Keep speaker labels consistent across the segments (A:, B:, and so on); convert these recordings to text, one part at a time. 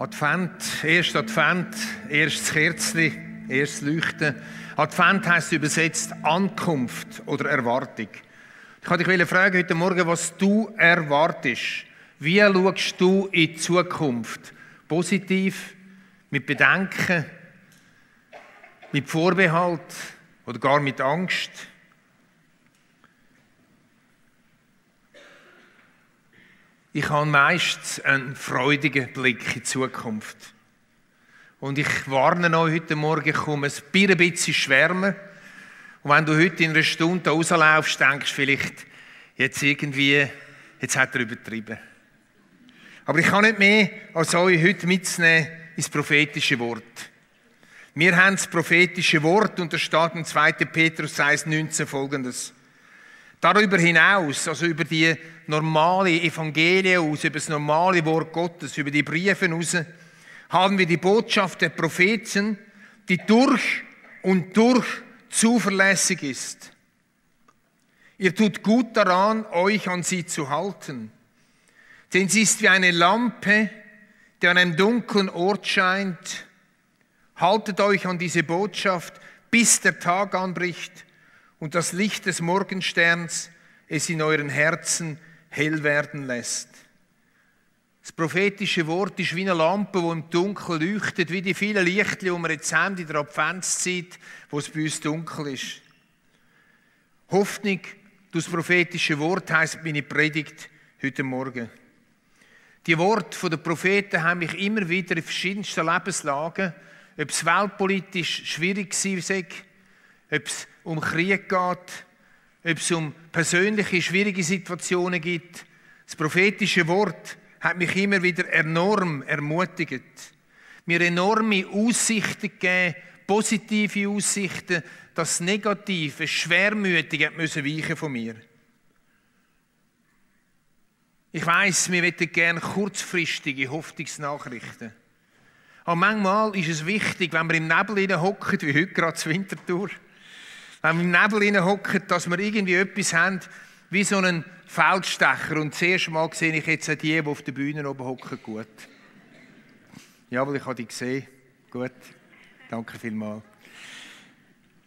A: Erst Advent, erstes Kerzli, erstes Leuchten. Advent heisst übersetzt Ankunft oder Erwartung. Ich wollte dich fragen heute Morgen, was du erwartest. Wie schaust du in die Zukunft? Positiv, mit Bedenken, mit Vorbehalt oder gar mit Angst? Ich habe meistens einen freudigen Blick in die Zukunft. Und ich warne euch heute Morgen, komm ein bisschen schwärmen. Und wenn du heute in einer Stunde da rauslaufst, denkst du vielleicht, jetzt hat er übertrieben. Aber ich kann nicht mehr, als euch heute mitzunehmen ins prophetische Wort. Wir haben das prophetische Wort und da steht in 2. Petrus 1,19 folgendes. Darüber hinaus, also über die normale Evangelien aus, über das normale Wort Gottes, über die Briefe hinaus, haben wir die Botschaft der Propheten, die durch und durch zuverlässig ist. Ihr tut gut daran, euch an sie zu halten. Denn sie ist wie eine Lampe, die an einem dunklen Ort scheint. Haltet euch an diese Botschaft, bis der Tag anbricht und das Licht des Morgensterns es in euren Herzen hell werden lässt. Das prophetische Wort ist wie eine Lampe, die im Dunkeln leuchtet, wie die vielen Lichtchen, die wir jetzt haben in der Adventszeit, wo es bei uns dunkel ist. Hoffnung durch das prophetische Wort heisst meine Predigt heute Morgen. Die Worte der Propheten haben mich immer wieder in verschiedensten Lebenslagen, ob es weltpolitisch schwierig war, ob es um Krieg geht, ob es um persönliche, schwierige Situationen geht. Das prophetische Wort hat mich immer wieder enorm ermutigt. Mir enorme Aussichten gegeben, positive Aussichten, dass das Negative, Schwermütige weichen von mir. Ich weiss, wir möchten gerne kurzfristige Hoffnungsnachrichten. Aber manchmal ist es wichtig, wenn wir im Nebel hocken, wie heute gerade zur Winterthur, wenn wir im Nebel hocken, dass wir irgendwie etwas haben, wie so einen Feldstecher. Und das erste Mal sehe ich jetzt auch die auf der Bühne oben hocken, gut. Jawohl, ich habe die gesehen. Gut, danke vielmals.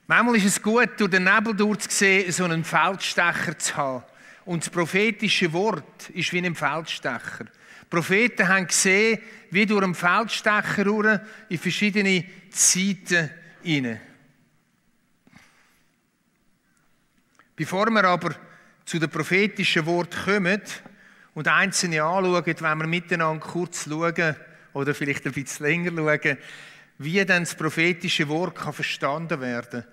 A: Manchmal ist es gut, durch den Nebel durchzusehen, so einen Feldstecher zu haben. Und das prophetische Wort ist wie ein Feldstecher. Die Propheten haben gesehen, wie durch einen Feldstecher in verschiedene Zeiten hinein. Bevor wir aber zu den prophetischen Worten kommen und einzelne anschauen, wenn wir miteinander kurz schauen oder vielleicht ein bisschen länger schauen, wie dann das prophetische Wort kann verstanden werden,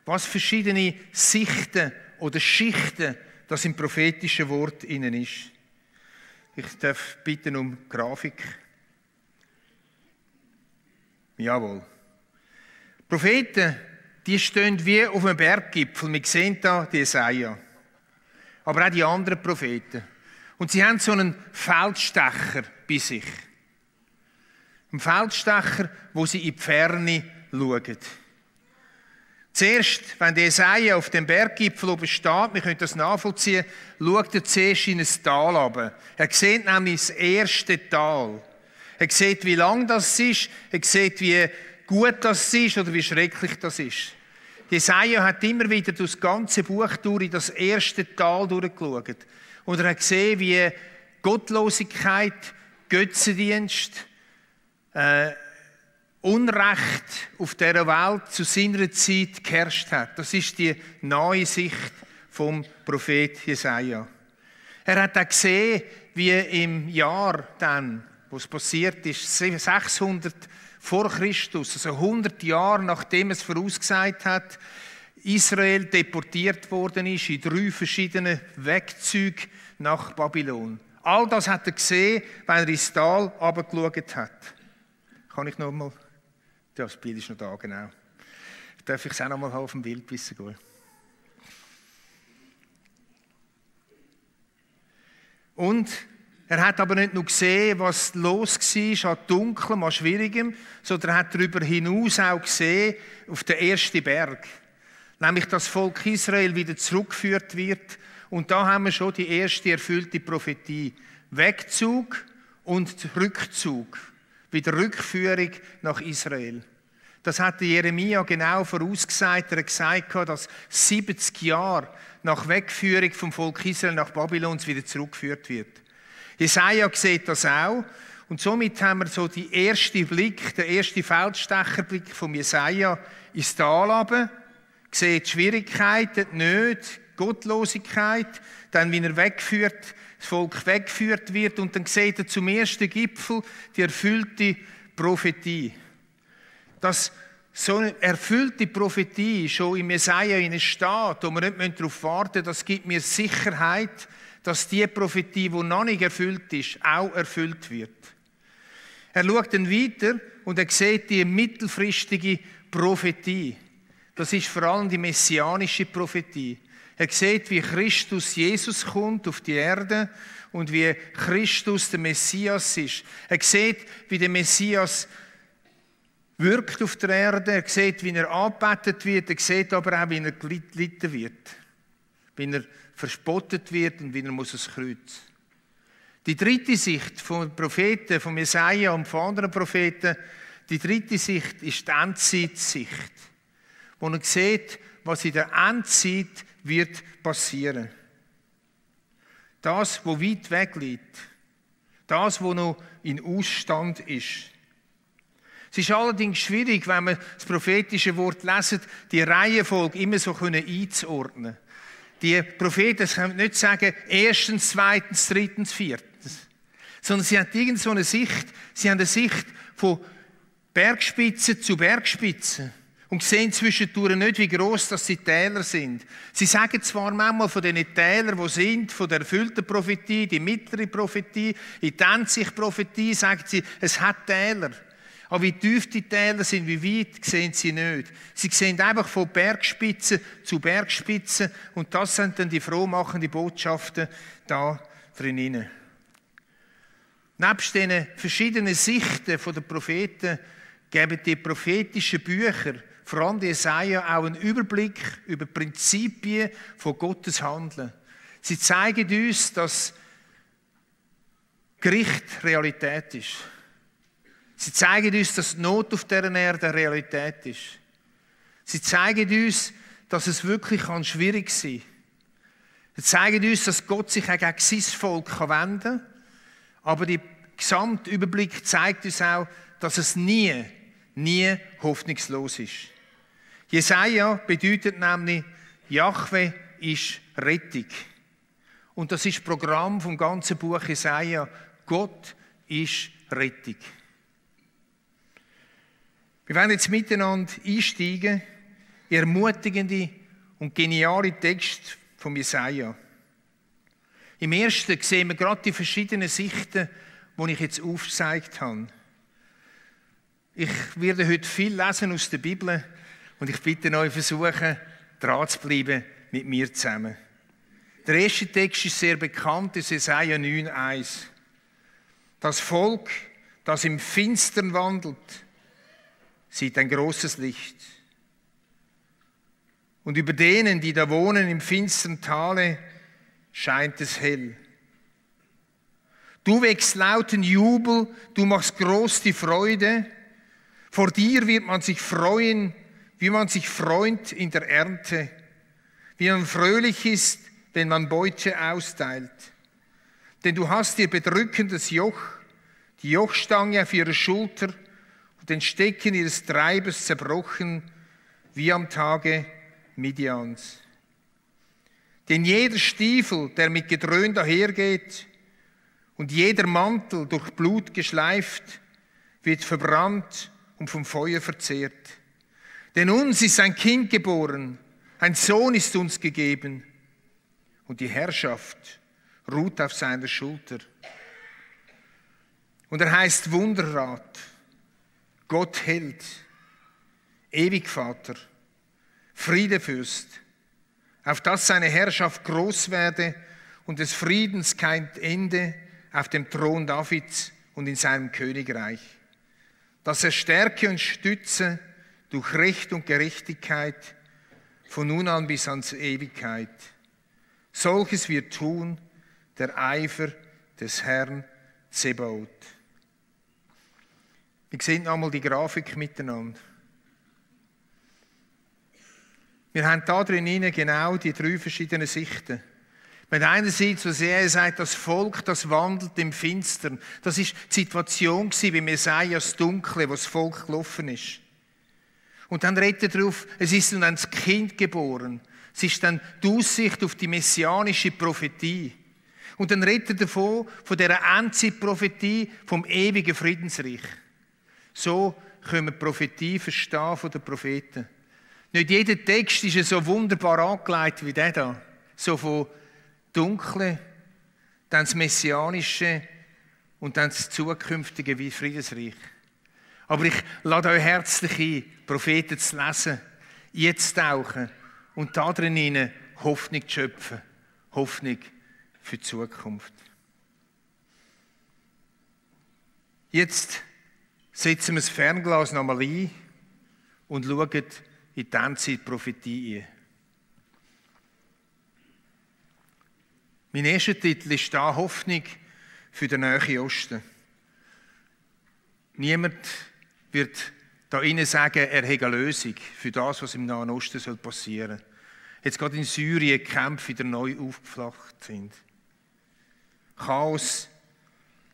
A: was verschiedene Sichten oder Schichten das im prophetischen Wort innen ist. Ich darf bitten um Grafik. Jawohl. Propheten, die stehen wie auf einem Berggipfel. Wir sehen da die Jesaja. Aber auch die anderen Propheten. Und sie haben so einen Feldstecher bei sich. Einen Feldstecher, wo sie in die Ferne schauen. Zuerst, wenn der Jesaja auf dem Berggipfel oben steht, wir können das nachvollziehen, schaut er zuerst in ein Tal runter. Er sieht nämlich das erste Tal. Er sieht, wie lang das ist, er sieht, wie gut das ist oder wie schrecklich das ist. Jesaja hat immer wieder durch das ganze Buch durch in das erste Tal durchgeschaut. Und er hat gesehen, wie Gottlosigkeit, Götzendienst, Unrecht auf dieser Welt zu seiner Zeit geherrscht hat. Das ist die neue Sicht vom Prophet Jesaja. Er hat auch gesehen, wie im Jahr dann, wo es passiert ist, 600 vor Christus, also 100 Jahre nachdem es vorausgesagt hat, Israel deportiert worden ist in 3 verschiedene Wegzüge nach Babylon. All das hat er gesehen, wenn er ins Tal runtergeschaut hat. Kann ich noch mal? Ja, das Bild ist noch da, genau. Darf ich es auch noch mal auf dem Bild wissen? Gut. Und er hat aber nicht nur gesehen, was los war an Dunklem, an Schwierigem, sondern er hat darüber hinaus auch gesehen, auf den ersten Berg. Nämlich, dass das Volk Israel wieder zurückgeführt wird. Und da haben wir schon die erste erfüllte Prophetie. Wegzug und Rückzug. wieder Rückführung nach Israel. Das hatte Jeremia genau vorausgesagt. Er hat gesagt, dass 70 Jahre nach Wegführung vom Volk Israel nach Babylon wieder zurückgeführt wird. Jesaja sieht das auch. Und somit haben wir so den ersten Feldstecherblick von Jesaja ins Tal runter, sieht die Schwierigkeiten, die Nöte, Gottlosigkeit, dann wie er wegführt, das Volk weggeführt wird und dann sieht er zum ersten Gipfel die erfüllte Prophetie. Dass so eine erfüllte Prophetie schon im Jesaja steht, wo wir nicht darauf warten müssen, das gibt mir Sicherheit, dass die Prophetie, die noch nicht erfüllt ist, auch erfüllt wird. Er schaut dann weiter und er sieht die mittelfristige Prophetie. Das ist vor allem die messianische Prophetie. Er sieht, wie Christus Jesus kommt auf die Erde und wie Christus der Messias ist. Er sieht, wie der Messias wirkt auf der Erde. Er sieht, wie er angebetet wird. Er sieht aber auch, wie er gelitten wird. Wie er verspottet wird und wie er muss ans Kreuz. Die dritte Sicht von Propheten, von Jesaja und von anderen Propheten, die dritte Sicht ist die Endzeitsicht, wo man sieht, was in der Endzeit wird passieren. Das, was weit weg liegt, das, was noch in Ausstand ist. Es ist allerdings schwierig, wenn man das prophetische Wort lesen, die Reihenfolge immer so einzuordnen. Die Propheten können nicht sagen, erstens, zweitens, drittens, viertens. Sondern sie haben irgend so eine Sicht, sie haben eine Sicht von Bergspitze zu Bergspitze und sehen zwischendurch nicht, wie gross das die Täler sind. Sie sagen zwar manchmal von diesen Tälern, die sind, von der erfüllten Prophetie, die mittlere Prophetie, in die Endsicht-Prophetie, sagen sie, es hat Täler. Aber wie tief die Täler sind, wie weit, sehen sie nicht. Sie sehen einfach von Bergspitze zu Bergspitze und das sind dann die frohmachenden Botschaften da drinnen. Nebst diesen verschiedenen Sichten der Propheten geben die prophetischen Bücher, vor allem die Jesaja, auch einen Überblick über die Prinzipien von Gottes Handeln. Sie zeigen uns, dass Gericht Realität ist. Sie zeigen uns, dass die Not auf dieser Erde Realität ist. Sie zeigen uns, dass es wirklich schwierig sein kann. Sie zeigen uns, dass Gott sich auch gegen sein Volk wenden kann. Aber der Gesamtüberblick zeigt uns auch, dass es nie hoffnungslos ist. Jesaja bedeutet nämlich, Jahwe ist Rettung. Und das ist das Programm vom ganzen Buch Jesaja. Gott ist Rettung. Wir werden jetzt miteinander einsteigen in ermutigende und geniale Texte von Jesaja. Im ersten sehen wir gerade die verschiedenen Sichten, die ich jetzt aufgezeigt habe. Ich werde heute viel lesen aus der Bibel und ich bitte euch, versuchen, dran zu bleiben mit mir zusammen. Der erste Text ist sehr bekannt, das ist Jesaja 9,1. Das Volk, das im Finstern wandelt, sieht ein großes Licht. Und über denen, die da wohnen im finstern Tale, scheint es hell. Du wächst lauten Jubel, du machst groß die Freude. Vor dir wird man sich freuen, wie man sich freut in der Ernte, wie man fröhlich ist, wenn man Beute austeilt. Denn du hast ihr bedrückendes Joch, die Jochstange auf ihrer Schulter und den Stecken ihres Treibers zerbrochen, wie am Tage Midians. Denn jeder Stiefel, der mit Gedröhn dahergeht, und jeder Mantel durch Blut geschleift, wird verbrannt und vom Feuer verzehrt. Denn uns ist ein Kind geboren, ein Sohn ist uns gegeben, und die Herrschaft ruht auf seiner Schulter. Und er heißt Wunderrat, Gott Held, Ewigvater, Friedefürst, auf dass seine Herrschaft groß werde und des Friedens kein Ende auf dem Thron Davids und in seinem Königreich. Dass er stärke und stütze durch Recht und Gerechtigkeit von nun an bis ans Ewigkeit. Solches wird tun der Eifer des Herrn Zebaoth. Wir sehen einmal die Grafik miteinander. Wir haben da drin genau die 3 verschiedenen Sichten. Wenn einerseits, was er sagt, das Volk, das wandelt im Finstern. Das ist die Situation gewesen, bei Jesaja, das Dunkle, wo das Volk gelaufen ist. Und dann redet er darauf, es ist nun ein Kind geboren. Es ist dann die Aussicht auf die messianische Prophetie. Und dann redet er davon, von dieser Endzeitprophetie vom ewigen Friedensreich. So können wir die Prophetie verstehen von den Propheten. Nicht jeder Text ist so wunderbar angelegt wie der da. So von Dunkle, dann das Messianische und dann das zukünftige wie Friedensreich. Aber ich lade euch herzlich ein, Propheten zu lesen, jetzt tauchen und da drin Hoffnung zu schöpfen. Hoffnung für die Zukunft. Jetzt setzen wir das Fernglas nochmal ein und schauen in die Endzeitprophetie ein. Mein erster Titel ist da Hoffnung für den Nahen Osten. Niemand wird da innen sagen, er hat eine Lösung für das, was im Nahen Osten passieren soll. Jetzt gerade in Syrien Kämpfe wieder neu aufgeflacht sind. Chaos,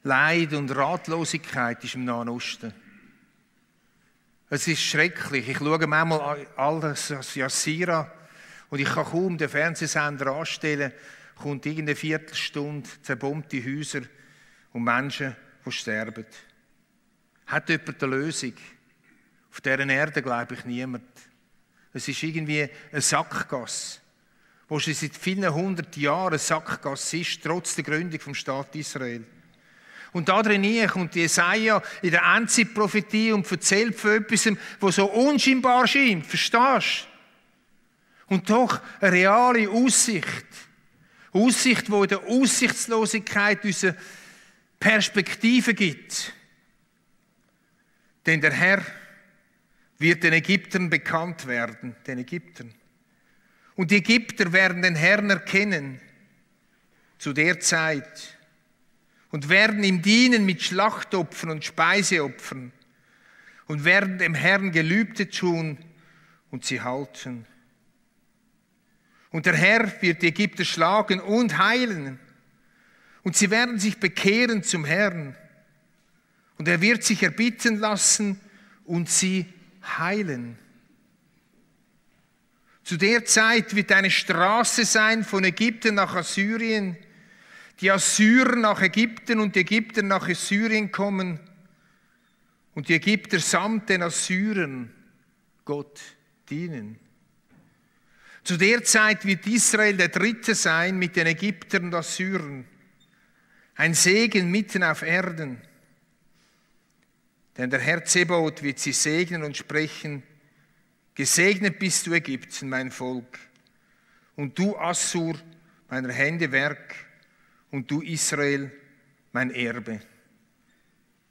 A: Leid und Ratlosigkeit ist im Nahen Osten. Es ist schrecklich. Ich schaue manchmal alles als Jazeera und ich kann kaum den Fernsehsender anstellen, kommt irgendeine Viertelstunde zerbombte Häuser und Menschen, die sterben. Hat jemand eine Lösung? Auf dieser Erde glaube ich niemand. Es ist irgendwie eine Sackgasse, wo schon seit vielen 100 Jahren eine Sackgasse ist, trotz der Gründung vom Staat Israel. Und da drin kommt Jesaja in der Endzeitprophetie und erzählt von etwas, was so unscheinbar scheint. Verstehst du? Und doch eine reale Aussicht. Aussicht, die in der Aussichtslosigkeit unsere Perspektive gibt. Denn der Herr wird den Ägyptern bekannt werden, den Ägyptern. Und die Ägypter werden den Herrn erkennen zu der Zeit und werden ihm dienen mit Schlachtopfern und Speiseopfern und werden dem Herrn Gelübde tun und sie halten. Und der Herr wird die Ägypter schlagen und heilen. Und sie werden sich bekehren zum Herrn. Und er wird sich erbitten lassen und sie heilen. Zu der Zeit wird eine Straße sein von Ägypten nach Assyrien, die Assyrer nach Ägypten und die Ägypter nach Assyrien kommen und die Ägypter samt den Assyrern Gott dienen. Zu der Zeit wird Israel der Dritte sein mit den Ägyptern und Assyrern. Ein Segen mitten auf Erden. Denn der Herr Zebaoth wird sie segnen und sprechen: Gesegnet bist du, Ägypten, mein Volk, und du, Assur, meiner Hände Werk, und du, Israel, mein Erbe.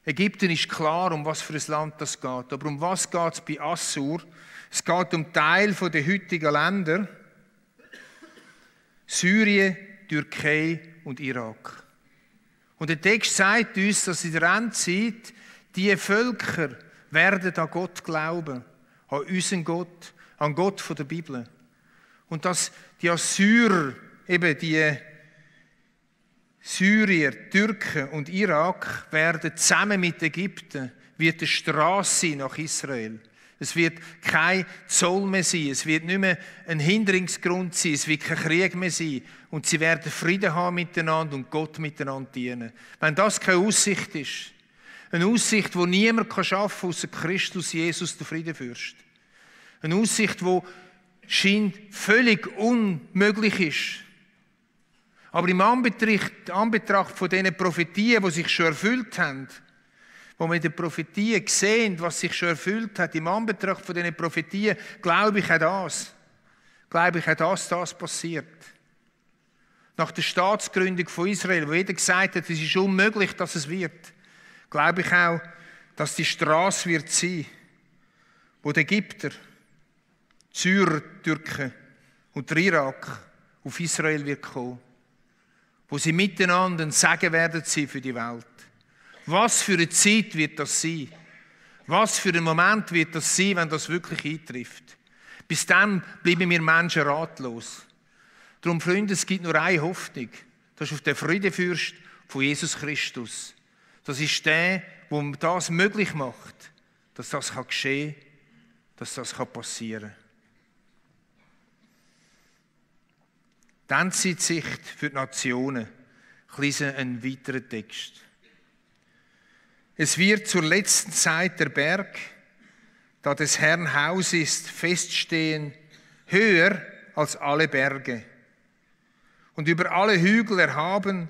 A: Ägypten ist klar, um was für ein Land das geht. Aber um was geht es bei Assur? Es geht um Teil der heutigen Länder: Syrien, Türkei und Irak. Und der Text sagt uns, dass in der Endzeit die Völker werden an Gott glauben, an unseren Gott, an Gott der Bibel. Und dass die Assyrer, eben die Syrier, Türken und Irak werden zusammen mit Ägypten, wird eine Straße sein nach Israel. Es wird kein Zoll mehr sein, es wird nicht mehr ein Hinderungsgrund sein, es wird kein Krieg mehr sein. Und sie werden Frieden haben miteinander und Gott miteinander dienen. Wenn das keine Aussicht ist, eine Aussicht, die niemand schaffen kann, außer Christus Jesus, der Friedenfürst. Eine Aussicht, die scheint völlig unmöglich ist. Aber im Anbetracht von diesen Prophetien, die sich schon erfüllt haben, wo wir in den Prophetien sehen, was sich schon erfüllt hat, im Anbetracht von diesen Prophetien, glaube ich auch das. Glaube ich auch, dass das passiert. Nach der Staatsgründung von Israel, wo jeder gesagt hat, es ist unmöglich, dass es wird, glaube ich auch, dass die Straße wird sein, wo die Ägypter, die Syrer, die Türken und der Irak auf Israel wird kommen, wo sie miteinander ein Segen werden sein für die Welt. Was für eine Zeit wird das sein? Was für ein Moment wird das sein, wenn das wirklich eintrifft? Bis dann bleiben wir Menschen ratlos. Darum, Freunde, es gibt nur eine Hoffnung. Das ist auf den Friedefürst von Jesus Christus. Das ist der, der das möglich macht, dass das geschehen kann, dass das passieren kann. Die Endzeitsicht für die Nationen. Ich lese einen weiteren Text. Es wird zur letzten Zeit der Berg, da des Herrn Haus ist, feststehen, höher als alle Berge und über alle Hügel erhaben,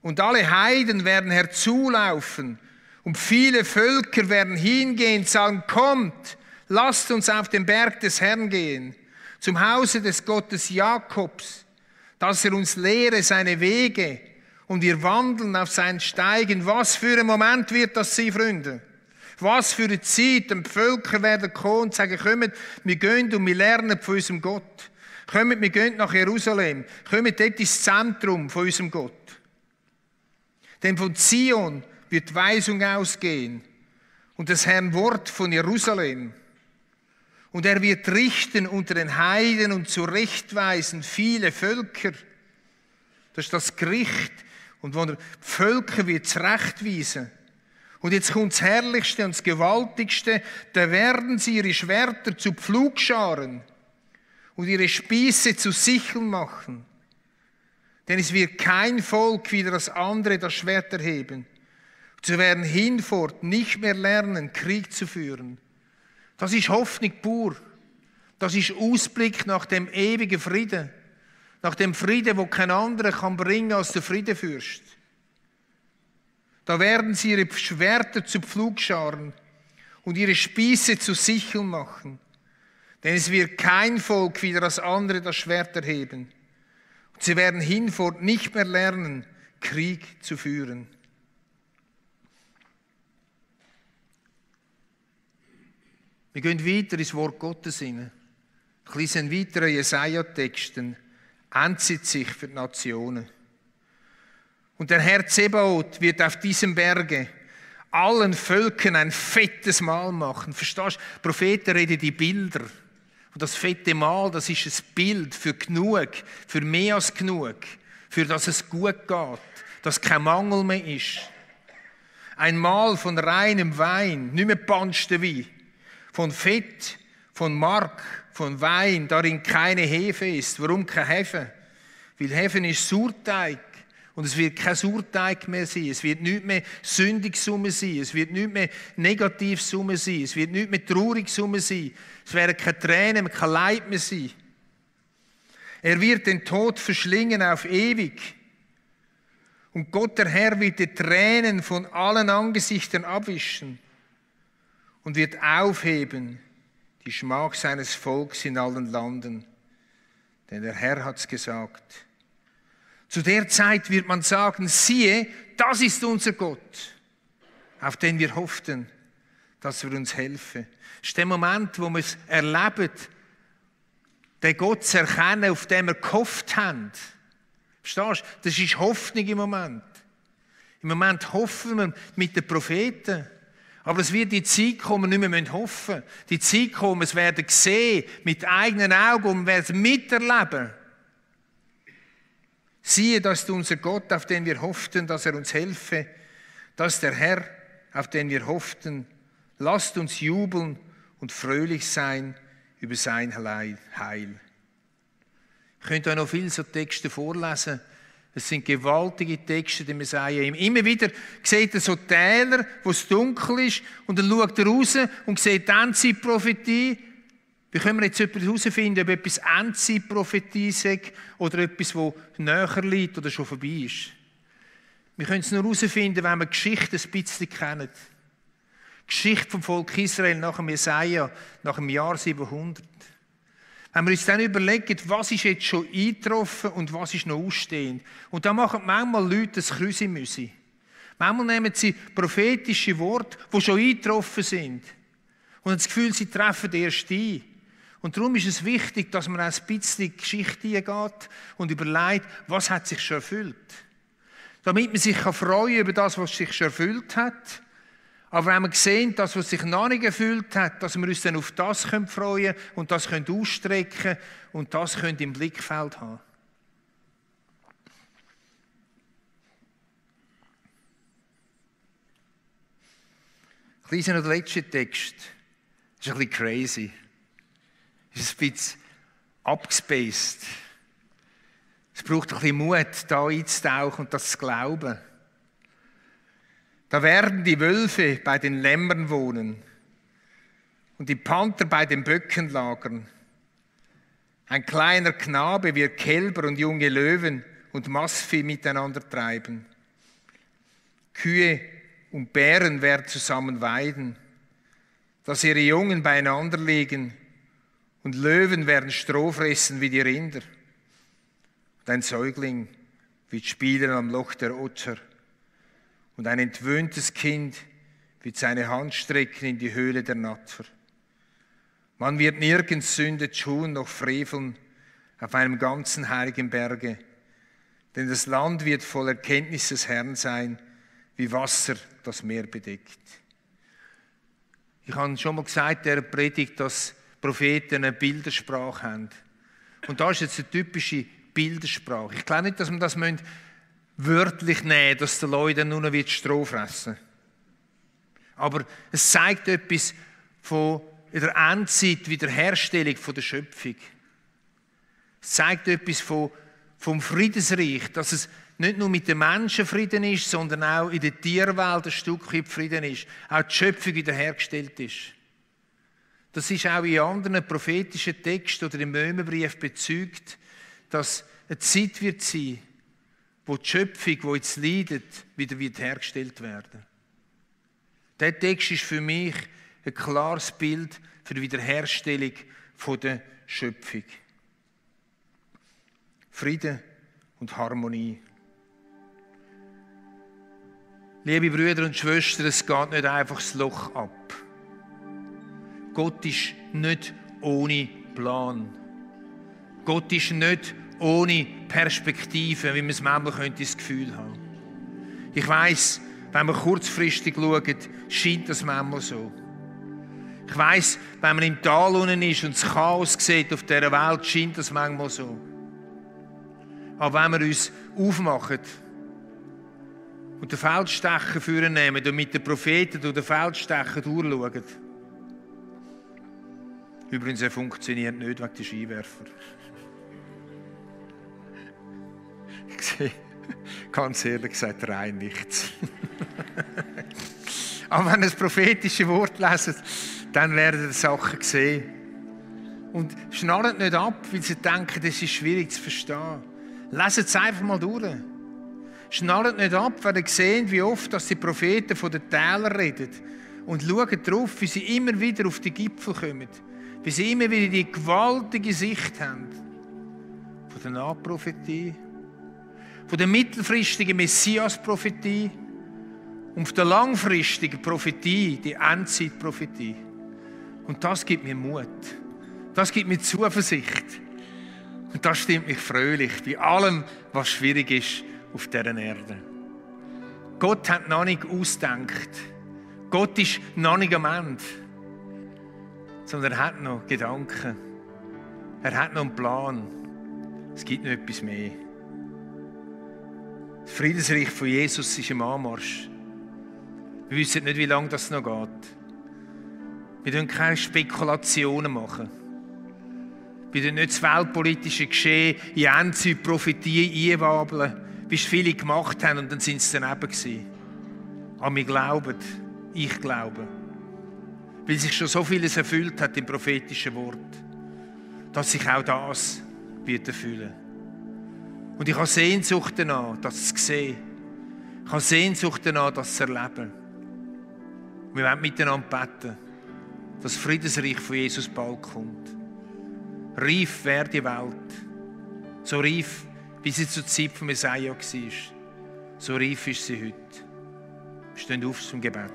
A: und alle Heiden werden herzulaufen und viele Völker werden hingehen und sagen, kommt, lasst uns auf den Berg des Herrn gehen, zum Hause des Gottes Jakobs, dass er uns lehre seine Wege und wir wandeln auf seinen Steigen. Was für ein Moment wird das sein, Freunde? Was für eine Zeit, die Völker werden kommen und sagen, kommt, wir gehen und wir lernen von unserem Gott. Kommt, wir gehen nach Jerusalem. Kommt dort ins Zentrum von unserem Gott. Denn von Zion wird Weisung ausgehen und das Herrn Wort von Jerusalem. Und er wird richten unter den Heiden und zurechtweisen viele Völker. Das ist das Gericht. Und wo er Völker wird zurechtweisen. Und jetzt kommt das Herrlichste und das Gewaltigste. Da werden sie ihre Schwerter zu Pflugscharen und ihre Spieße zu Sicheln machen. Denn es wird kein Volk wie das andere das Schwert erheben. Sie werden hinfort nicht mehr lernen, Krieg zu führen. Das ist Hoffnung pur. Das ist Ausblick nach dem ewigen Frieden. Nach dem Frieden, wo kein anderer kann bringen als der Friedefürst. Da werden sie ihre Schwerter zu Pflugscharen und ihre Spieße zu Sicheln machen. Denn es wird kein Volk wie das andere das Schwert erheben. Und sie werden hinfort nicht mehr lernen, Krieg zu führen. Wir gehen weiter ins Wort Gottes hinein. Ich lese einen weiteren Jesaja-Text, Endzeitsicht für die Nationen. Und der Herr Zebaoth wird auf diesem Berge allen Völkern ein fettes Mahl machen. Verstehst du? Die Propheten reden die Bilder. Und das fette Mahl, das ist ein Bild für genug, für mehr als genug, für dass es gut geht, dass kein Mangel mehr ist. Ein Mahl von reinem Wein, nicht mehr gepanschter Wein, von Fett, von Mark, von Wein, darin keine Hefe ist. Warum keine Hefe? Weil Hefe ist Sauerteig. Und es wird kein Sauerteig mehr sein. Es wird nicht mehr Sündigsumme sein. Es wird nicht mehr Negativsumme sein. Es wird nicht mehr Traurigsumme sein. Es werden keine Tränen mehr, kein Leid mehr sein. Er wird den Tod verschlingen auf ewig. Und Gott, der Herr, wird die Tränen von allen Angesichtern abwischen und wird aufheben die Schmach seines Volks in allen Landen. Denn der Herr hat es gesagt. Zu der Zeit wird man sagen, siehe, das ist unser Gott, auf den wir hofften, dass er uns helfe. Das ist der Moment, wo wir es erleben, den Gott zu erkennen, auf den wir gehofft haben. Verstehst du? Das ist Hoffnung im Moment. Im Moment hoffen wir mit den Propheten. Aber es wird die Zeit kommen, nicht mehr hoffen müssen. Die Zeit kommen, es werden sehen, mit eigenen Augen, und wir werden miterleben. Siehe, das ist unser Gott, auf den wir hofften, dass er uns helfe. Das ist der Herr, auf den wir hofften. Lasst uns jubeln und fröhlich sein über sein Heil. Ich könnte euch noch viele so Texte vorlesen. Es sind gewaltige Texte, die Jesaja. Immer wieder sieht er so Täler, wo es dunkel ist, und dann schaut er raus und sieht die Endzeitprophetie. Wie können wir jetzt etwas herausfinden, ob etwas Endzeitprophetie ist oder etwas, das näher liegt oder schon vorbei ist? Wir können es nur herausfinden, wenn wir die Geschichte ein bisschen kennen. Die Geschichte vom Volk Israel nach dem Jesaja, nach dem Jahr 700. Wenn wir uns dann überlegen, was ist jetzt schon eingetroffen und was ist noch ausstehend. Und da machen manchmal Leute ein Kreuz im Müsi. Manchmal nehmen sie prophetische Worte, die schon eingetroffen sind. Und haben das Gefühl, sie treffen erst ein. Und darum ist es wichtig, dass man auch ein bisschen in die Geschichte hineingeht und überlegt, was hat sich schon erfüllt. Damit man sich freuen kann über das, was sich schon erfüllt hat, Aber wenn wir sehen, dass was sich noch nicht erfüllt hat, dass wir uns dann auf das freuen können und das ausstrecken können und das im Blickfeld haben. Ich lese noch den letzten Text. Das ist ein bisschen crazy. Das ist ein bisschen abgespaced. Es braucht ein bisschen Mut, da einzutauchen und das zu glauben. Da werden die Wölfe bei den Lämmern wohnen und die Panther bei den Böcken lagern. Ein kleiner Knabe wird Kälber und junge Löwen und Mastvieh miteinander treiben. Kühe und Bären werden zusammen weiden, dass ihre Jungen beieinander liegen, und Löwen werden Stroh fressen wie die Rinder. Und ein Säugling wird spielen am Loch der Otter, und ein entwöhntes Kind wird seine Hand strecken in die Höhle der Natter. Man wird nirgends Sünde tun noch freveln auf einem ganzen heiligen Berge, denn das Land wird voll Erkenntnis des Herrn sein, wie Wasser das Meer bedeckt. Ich habe schon mal gesagt, der Predigt, dass Propheten eine Bildersprache haben. Und da ist jetzt eine typische Bildersprache. Ich glaube nicht, dass man das wörtlich nehmen, dass der Leute nur noch Stroh fressen. Aber es zeigt etwas von in der Endzeit Wiederherstellung von der Schöpfung. Es zeigt etwas vom Friedensreich, dass es nicht nur mit den Menschen Frieden ist, sondern auch in der Tierwelt ein Stück weit Frieden ist. Auch die Schöpfung wiederhergestellt ist. Das ist auch in anderen prophetischen Texten oder im Römerbrief bezeugt, dass eine Zeit wird sein, wo die Schöpfung, die jetzt leidet, wieder wiederhergestellt werden. Der Text ist für mich ein klares Bild für die Wiederherstellung der Schöpfung. Frieden und Harmonie. Liebe Brüder und Schwestern, es geht nicht einfach das Loch ab. Gott ist nicht ohne Plan. Gott ist nicht ohne Perspektive, wie man es manchmal das Gefühl haben könnte. Ich weiss, wenn man kurzfristig schaut, scheint das manchmal so. Ich weiss, wenn man im Tal unten ist und das Chaos sieht auf dieser Welt, scheint das manchmal so. Aber wenn wir uns aufmachen und den Feldstecher vornehmen und mit den Propheten durch den Feldstecher durchschauen, übrigens, er funktioniert nicht wegen der Skiwerfer. Ich sehe, ganz ehrlich gesagt, rein nichts. Aber wenn ihr das prophetische Wort leset, dann werdet ihr Sachen sehen. Und schnallt nicht ab, weil sie denken, das ist schwierig zu verstehen. Leset es einfach mal durch. Schnallt nicht ab, wenn ihr seht, wie oft dass die Propheten von den Tälern reden. Und schaut darauf, wie sie immer wieder auf die Gipfel kommen. Wie sie immer wieder die gewaltige Sicht haben. Von der Nahprophetie, von der mittelfristigen Messias-Prophetie und von der langfristigen Prophetie, die Endzeitprophetie. Und das gibt mir Mut. Das gibt mir Zuversicht. Und das stimmt mich fröhlich bei allem, was schwierig ist auf dieser Erde. Gott hat noch nicht ausgedacht. Gott ist noch nicht am Ende. Sondern er hat noch Gedanken. Er hat noch einen Plan. Es gibt noch etwas mehr. Das Friedensreich von Jesus ist im Anmarsch. Wir wissen nicht, wie lange das noch geht. Wir dürfen keine Spekulationen machen. Wir dürfen nicht das weltpolitische Geschehen in Endzeit-Prophetie einwabeln, wie es viele gemacht haben und dann sind sie daneben gewesen. Aber wir glauben, ich glaube, weil sich schon so vieles erfüllt hat im prophetischen Wort, dass sich auch das wird erfüllen. Und ich habe Sehnsucht danach, das zu sehen. Ich habe Sehnsucht danach, das zu erleben. Wir wollen miteinander beten, dass das Friedensreich von Jesus bald kommt. Reif wäre die Welt. So reif, wie sie zur Zeit von Messiah war. So reif ist sie heute. Wir stehen auf zum Gebet.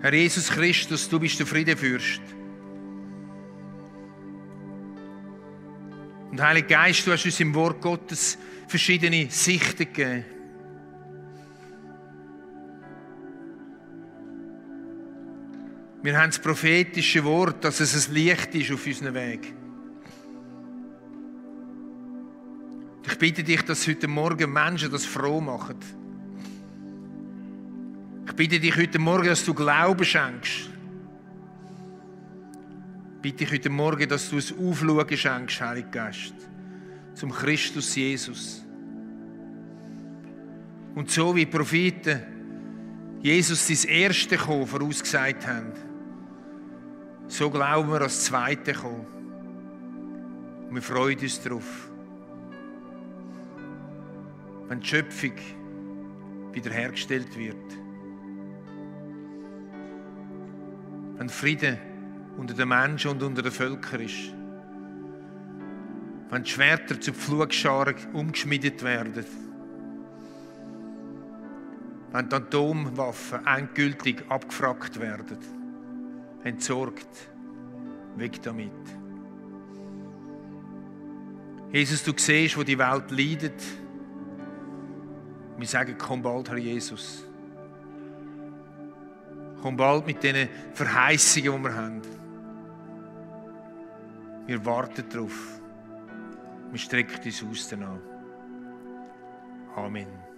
A: Herr Jesus Christus, du bist der Friedenfürst. Und Und Heiliger Geist, du hast uns im Wort Gottes verschiedene Sichten gegeben. Wir haben das prophetische Wort, dass es ein Licht ist auf unserem Weg. Ich bitte dich, dass heute Morgen Menschen das froh machen. Ich bitte dich heute Morgen, dass du Glauben schenkst. Ich bitte dich heute Morgen, dass du ein Aufschauen schenkst, Heiliger Geist, zum Christus Jesus. Und so wie die Propheten Jesus sein erste Kommen vorausgesagt haben, so glauben wir an das zweite Kommen. Und wir freuen uns darauf. Wenn die Schöpfung wiederhergestellt wird. Wenn Frieden unter den Menschen und unter den Völkern ist. Wenn die Schwerter zu Pflugscharen umgeschmiedet werden. Wenn die Atomwaffen endgültig abgefragt werden. Entsorgt. Weg damit. Jesus, du siehst, wo die Welt leidet. Wir sagen, komm bald, Herr Jesus. Komm bald mit diesen Verheißungen, die wir haben. Wir warten darauf. Wir strecken uns aus danach. Amen.